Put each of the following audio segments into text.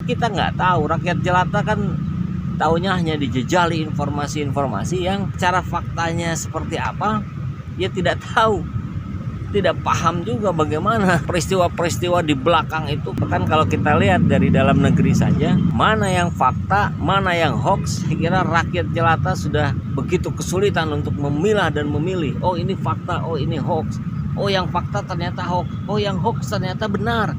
kita nggak tahu, rakyat jelata kan taunya hanya dijejali informasi-informasi yang cara faktanya seperti apa dia tidak tahu, tidak paham juga bagaimana peristiwa-peristiwa di belakang itu. Bahkan kalau kita lihat dari dalam negeri saja, mana yang fakta, mana yang hoax, saya kira rakyat jelata sudah begitu kesulitan untuk memilah dan memilih. Oh ini fakta, oh ini hoax. Oh yang fakta ternyata hoax, oh yang hoax ternyata benar.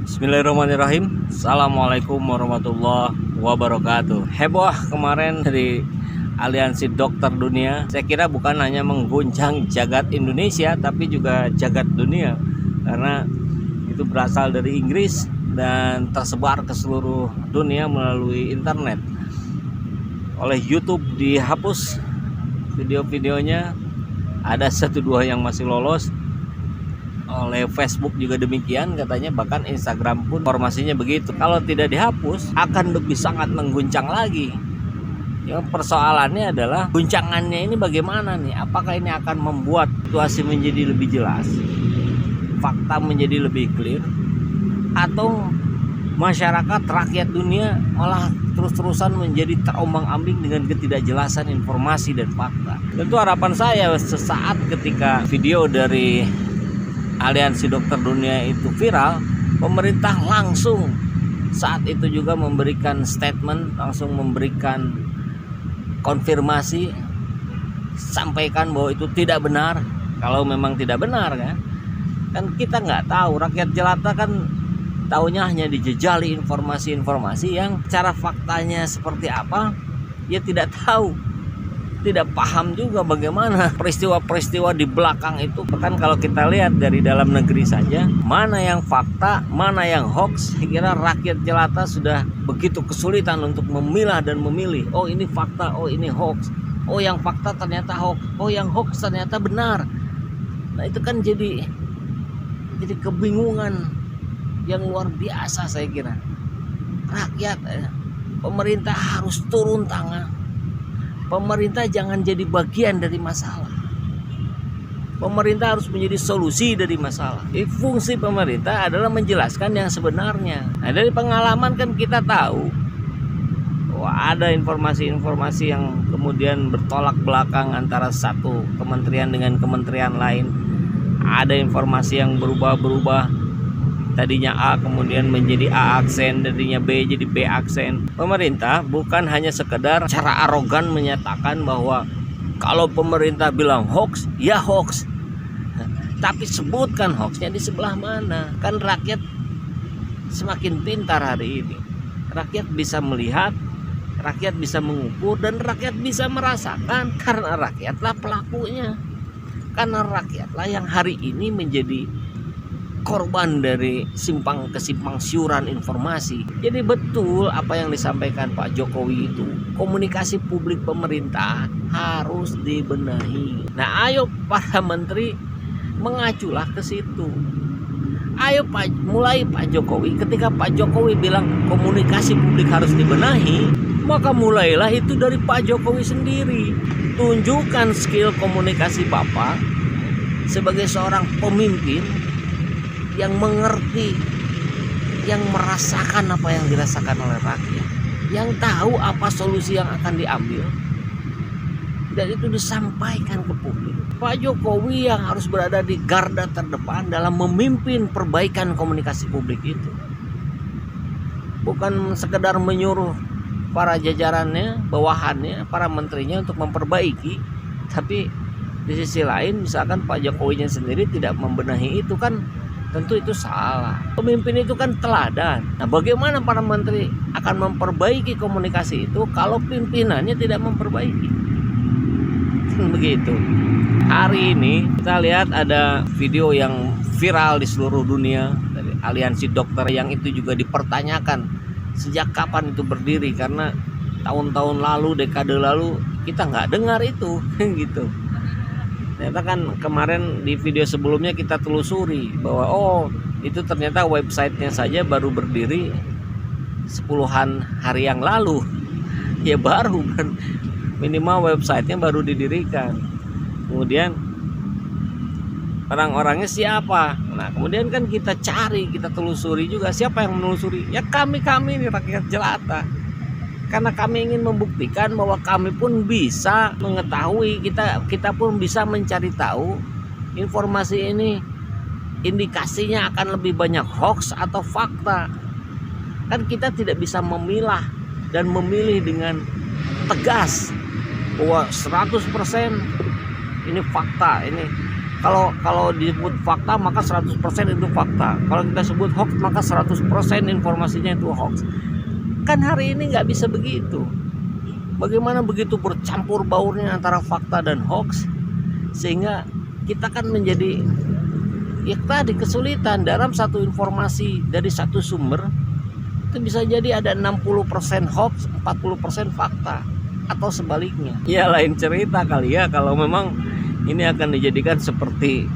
Bismillahirrahmanirrahim. Assalamualaikum warahmatullahi wabarakatuh. Heboh kemarin dari Aliansi Dokter Dunia. Saya kira bukan hanya mengguncang jagat Indonesia, tapi juga jagat dunia, karena itu berasal dari Inggris dan tersebar ke seluruh dunia melalui internet. Oleh YouTube dihapus video-videonya, ada 1-2 yang masih lolos. Oleh Facebook juga demikian katanya, bahkan Instagram pun informasinya begitu. Kalau tidak dihapus akan lebih sangat mengguncang lagi. Ya, persoalannya adalah guncangannya ini bagaimana nih? Apakah ini akan membuat situasi menjadi lebih jelas, fakta menjadi lebih clear, atau masyarakat rakyat dunia malah terus-terusan menjadi terombang-ambing dengan ketidakjelasan informasi dan fakta? Tentu harapan saya sesaat ketika video dari Aliansi Dokter Dunia itu viral, pemerintah langsung saat itu juga memberikan statement, langsung memberikan konfirmasi, sampaikan bahwa itu tidak benar. Kalau memang tidak benar kan kita nggak tahu, rakyat jelata kan taunya hanya dijejali informasi-informasi yang cara faktanya seperti apa dia tidak tahu, tidak paham juga bagaimana peristiwa-peristiwa di belakang itu. Bahkan kalau kita lihat dari dalam negeri saja, mana yang fakta, mana yang hoax, saya kira rakyat jelata sudah begitu kesulitan untuk memilah dan memilih. Oh ini fakta, oh ini hoax. Oh yang fakta ternyata hoax, oh yang hoax ternyata benar. Nah itu kan jadi kebingungan yang luar biasa. Saya kira rakyat, pemerintah harus turun tangan. Pemerintah jangan jadi bagian dari masalah. Pemerintah harus menjadi solusi dari masalah. Fungsi pemerintah adalah menjelaskan yang sebenarnya. Nah, dari pengalaman kan kita tahu bahwa ada informasi-informasi yang kemudian bertolak belakang antara satu kementerian dengan kementerian lain. Ada informasi yang berubah-berubah. Tadinya A kemudian menjadi A aksen, tadinya B jadi B aksen. Pemerintah bukan hanya sekedar cara arogan menyatakan bahwa kalau pemerintah bilang hoax, ya hoax. Tapi sebutkan hoaxnya di sebelah mana. Kan rakyat semakin pintar hari ini. Rakyat bisa melihat, rakyat bisa mengukur, dan rakyat bisa merasakan, karena rakyatlah pelakunya. Karena rakyatlah yang hari ini menjadi korban dari simpang siuran informasi. Jadi betul apa yang disampaikan Pak Jokowi itu, komunikasi publik pemerintah harus dibenahi. Nah ayo para menteri mengaculah ke situ. Ayo mulai Pak Jokowi, ketika Pak Jokowi bilang komunikasi publik harus dibenahi, maka mulailah itu dari Pak Jokowi sendiri. Tunjukkan skill komunikasi Bapak sebagai seorang pemimpin yang mengerti, yang merasakan apa yang dirasakan oleh rakyat, yang tahu apa solusi yang akan diambil, dan itu disampaikan ke publik. Pak Jokowi yang harus berada di garda terdepan dalam memimpin perbaikan komunikasi publik itu, bukan sekedar menyuruh para jajarannya, bawahannya, para menterinya untuk memperbaiki, tapi di sisi lain misalkan Pak Jokowinya sendiri tidak membenahi itu, kan tentu itu salah. Pemimpin itu kan teladan. Nah, bagaimana para menteri akan memperbaiki komunikasi itu kalau pimpinannya tidak memperbaiki? Begitu. Hari ini kita lihat ada video yang viral di seluruh dunia dari Aliansi Dokter, yang itu juga dipertanyakan sejak kapan itu berdiri, karena tahun-tahun lalu, dekade lalu kita nggak dengar itu gitu. Ternyata kan kemarin di video sebelumnya kita telusuri bahwa oh itu ternyata websitenya saja baru berdiri 10-an hari yang lalu. Ya baru kan, minimal websitenya baru didirikan. Kemudian orang-orangnya siapa. Nah kemudian kan kita cari, kita telusuri juga siapa yang menelusuri. Ya kami ini rakyat jelata. Karena kami ingin membuktikan bahwa kami pun bisa mengetahui, kita pun bisa mencari tahu informasi ini indikasinya akan lebih banyak hoax atau fakta. Kan kita tidak bisa memilah dan memilih dengan tegas bahwa 100% ini fakta. Ini kalau disebut fakta maka 100% itu fakta. Kalau kita sebut hoax maka 100% informasinya itu hoax. Kan hari ini nggak bisa begitu. Bagaimana begitu bercampur baurnya antara fakta dan hoax, sehingga kita kan menjadi ya tadi kesulitan dalam satu informasi dari satu sumber. Itu bisa jadi ada 60% hoax, 40% fakta, atau sebaliknya. Ya lain cerita kali ya kalau memang ini akan dijadikan seperti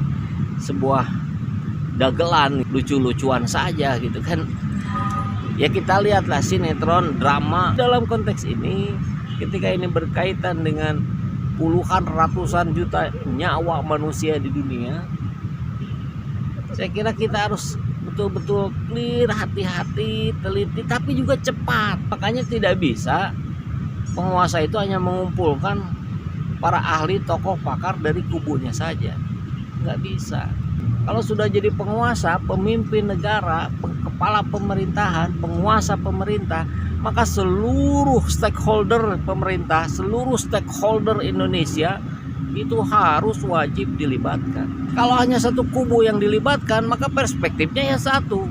sebuah dagelan, lucu-lucuan saja gitu kan. Ya kita lihatlah sinetron, drama dalam konteks ini ketika ini berkaitan dengan puluhan ratusan juta nyawa manusia di dunia. Saya kira kita harus betul-betul clear, hati-hati, teliti, tapi juga cepat. Makanya tidak bisa penguasa itu hanya mengumpulkan para ahli, tokoh, pakar dari kubunya saja. Nggak bisa. Kalau sudah jadi penguasa, pemimpin negara, kepala pemerintahan, penguasa pemerintah, maka seluruh stakeholder pemerintah, seluruh stakeholder Indonesia itu harus wajib dilibatkan. Kalau hanya satu kubu yang dilibatkan, maka perspektifnya ya satu,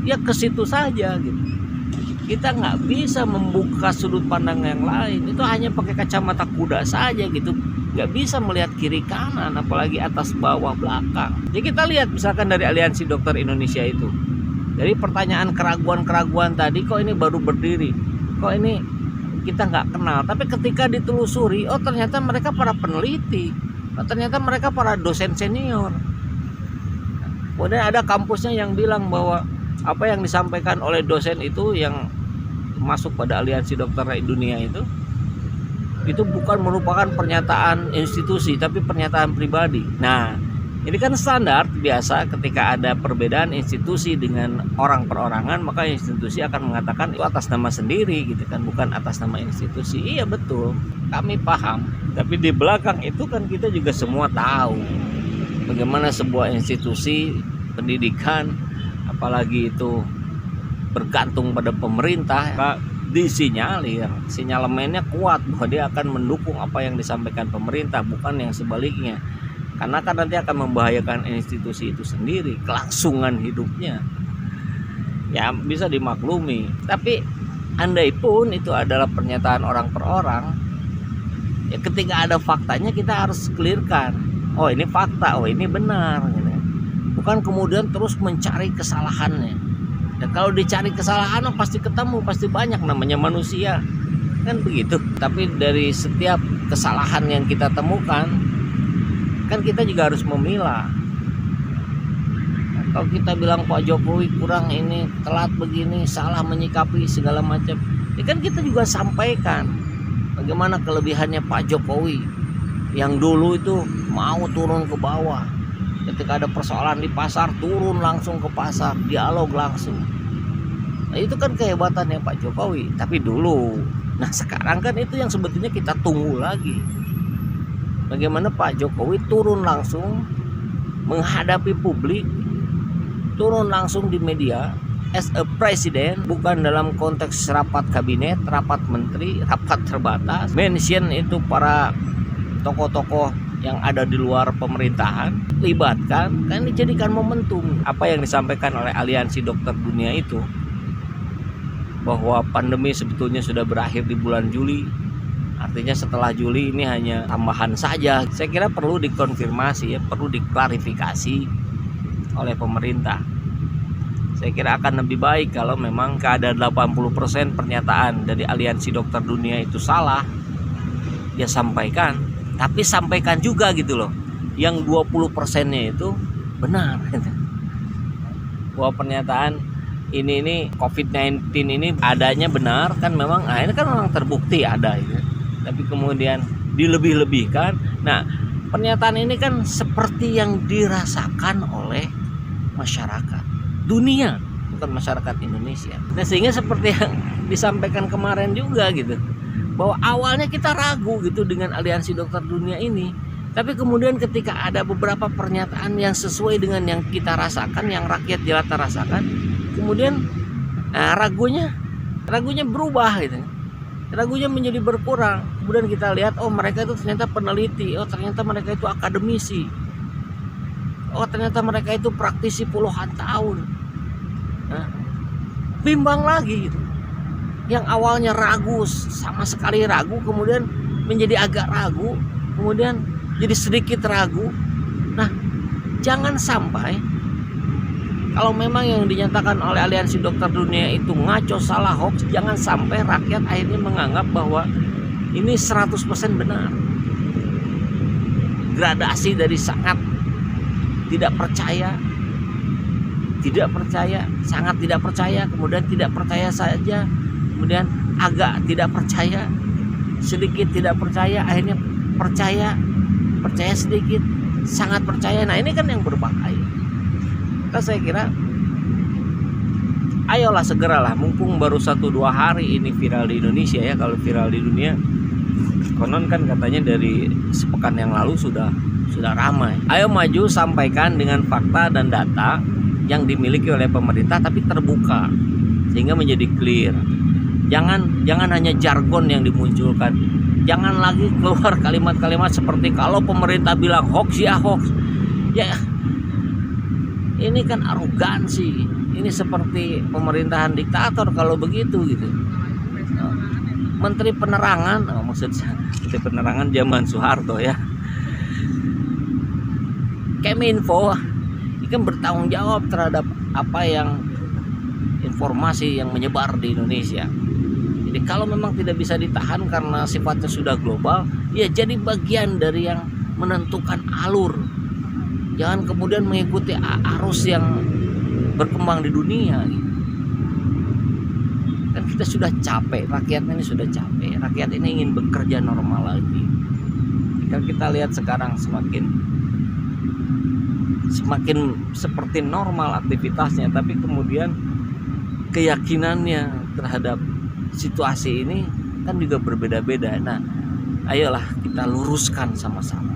ya ke situ saja gitu. Kita nggak bisa membuka sudut pandang yang lain. Itu hanya pakai kacamata kuda saja gitu, nggak bisa melihat kiri kanan, apalagi atas bawah belakang. Jadi kita lihat misalkan dari Aliansi Dokter Indonesia itu, dari pertanyaan keraguan-keraguan tadi, kok ini baru berdiri, kok ini kita nggak kenal. Tapi ketika ditelusuri, oh ternyata mereka para peneliti, oh, ternyata mereka para dosen senior. Kemudian ada kampusnya yang bilang bahwa apa yang disampaikan oleh dosen itu yang masuk pada Aliansi Dokter Dunia itu bukan merupakan pernyataan institusi tapi pernyataan pribadi. Nah ini kan standar biasa ketika ada perbedaan institusi dengan orang perorangan, maka institusi akan mengatakan itu atas nama sendiri gitu kan, bukan atas nama institusi. Iya betul, kami paham, tapi di belakang itu kan kita juga semua tahu bagaimana sebuah institusi pendidikan, apalagi itu bergantung pada pemerintah, disinyalir, sinyalemennya kuat bahwa dia akan mendukung apa yang disampaikan pemerintah, bukan yang sebaliknya. Karena kan nanti akan membahayakan institusi itu sendiri, kelangsungan hidupnya. Ya bisa dimaklumi. Tapi andai pun itu adalah pernyataan orang per orang, ya ketika ada faktanya kita harus clearkan. Oh ini fakta, oh ini benar gitu. Bukan kemudian terus mencari kesalahannya. Dan kalau dicari kesalahan pasti ketemu, pasti banyak, namanya manusia kan begitu. Tapi dari setiap kesalahan yang kita temukan kan kita juga harus memilah. Nah, kalau kita bilang Pak Jokowi kurang ini, telat begini, salah menyikapi segala macam, ya kan kita juga sampaikan bagaimana kelebihannya Pak Jokowi yang dulu itu mau turun ke bawah. Ketika ada persoalan di pasar, turun langsung ke pasar, dialog langsung. Nah itu kan kehebatannya Pak Jokowi. Tapi dulu, nah sekarang kan itu yang sebetulnya kita tunggu lagi. Bagaimana Pak Jokowi turun langsung menghadapi publik, turun langsung di media as a president, bukan dalam konteks rapat kabinet, rapat menteri, rapat terbatas, mention itu para tokoh-tokoh yang ada di luar pemerintahan, libatkan, kan dijadikan momentum. Apa yang disampaikan oleh Aliansi Dokter Dunia itu, bahwa pandemi sebetulnya sudah berakhir di bulan Juli, artinya setelah Juli ini hanya tambahan saja. Saya kira perlu dikonfirmasi, ya, perlu diklarifikasi oleh pemerintah. Saya kira akan lebih baik kalau memang keadaan 80% pernyataan dari Aliansi Dokter Dunia itu salah, ya sampaikan. Tapi sampaikan juga gitu loh, yang 20%-nya itu benar gitu. Bahwa pernyataan ini COVID-19 ini adanya benar kan, memang ini kan memang terbukti ada gitu. Tapi kemudian dilebih-lebihkan. Nah Pernyataan ini kan seperti yang dirasakan oleh masyarakat dunia, bukan masyarakat Indonesia. Nah, sehingga seperti yang disampaikan kemarin juga gitu, bahwa awalnya kita ragu gitu dengan aliansi dokter dunia ini, tapi kemudian ketika ada beberapa pernyataan yang sesuai dengan yang kita rasakan, yang rakyat jelata rasakan, kemudian ragunya berubah gitu. Ragunya menjadi berkurang. Kemudian kita lihat, oh mereka itu ternyata peneliti, oh ternyata mereka itu akademisi, oh ternyata mereka itu praktisi puluhan tahun. Nah, bimbang lagi gitu. Yang awalnya ragu, sama sekali ragu, kemudian menjadi agak ragu, kemudian jadi sedikit ragu. Nah, jangan sampai kalau memang yang dinyatakan oleh aliansi dokter dunia itu ngaco, salah, hoax, jangan sampai rakyat akhirnya menganggap bahwa ini 100% benar. Gradasi dari sangat tidak percaya, sangat tidak percaya, kemudian tidak percaya saja, kemudian agak tidak percaya, sedikit tidak percaya, akhirnya percaya sedikit, sangat percaya. Nah, ini kan yang berbahaya. Saya kira ayolah segeralah, mumpung baru 1-2 hari ini viral di Indonesia ya. Kalau viral di dunia konon kan katanya dari sepekan yang lalu sudah ramai. Ayo maju, sampaikan dengan fakta dan data yang dimiliki oleh pemerintah tapi terbuka sehingga menjadi clear. Jangan hanya jargon yang dimunculkan. Jangan lagi keluar kalimat-kalimat seperti kalau pemerintah bilang hoax ya hoax. Ya, ini kan arogansi. Ini seperti pemerintahan diktator kalau begitu gitu. Menteri Penerangan, maksudnya Menteri Penerangan zaman Soeharto ya. Keminfo ini kan bertanggung jawab terhadap apa yang informasi yang menyebar di Indonesia. Jadi kalau memang tidak bisa ditahan karena sifatnya sudah global, ya jadi bagian dari yang menentukan alur. Jangan kemudian mengikuti arus yang berkembang di dunia gitu. Kan kita sudah capek, rakyat ini sudah capek. Rakyat ini ingin bekerja normal lagi. Kan kita lihat sekarang semakin seperti normal aktivitasnya, tapi kemudian keyakinannya terhadap situasi ini kan juga berbeda-beda. Nah, ayolah kita luruskan sama-sama.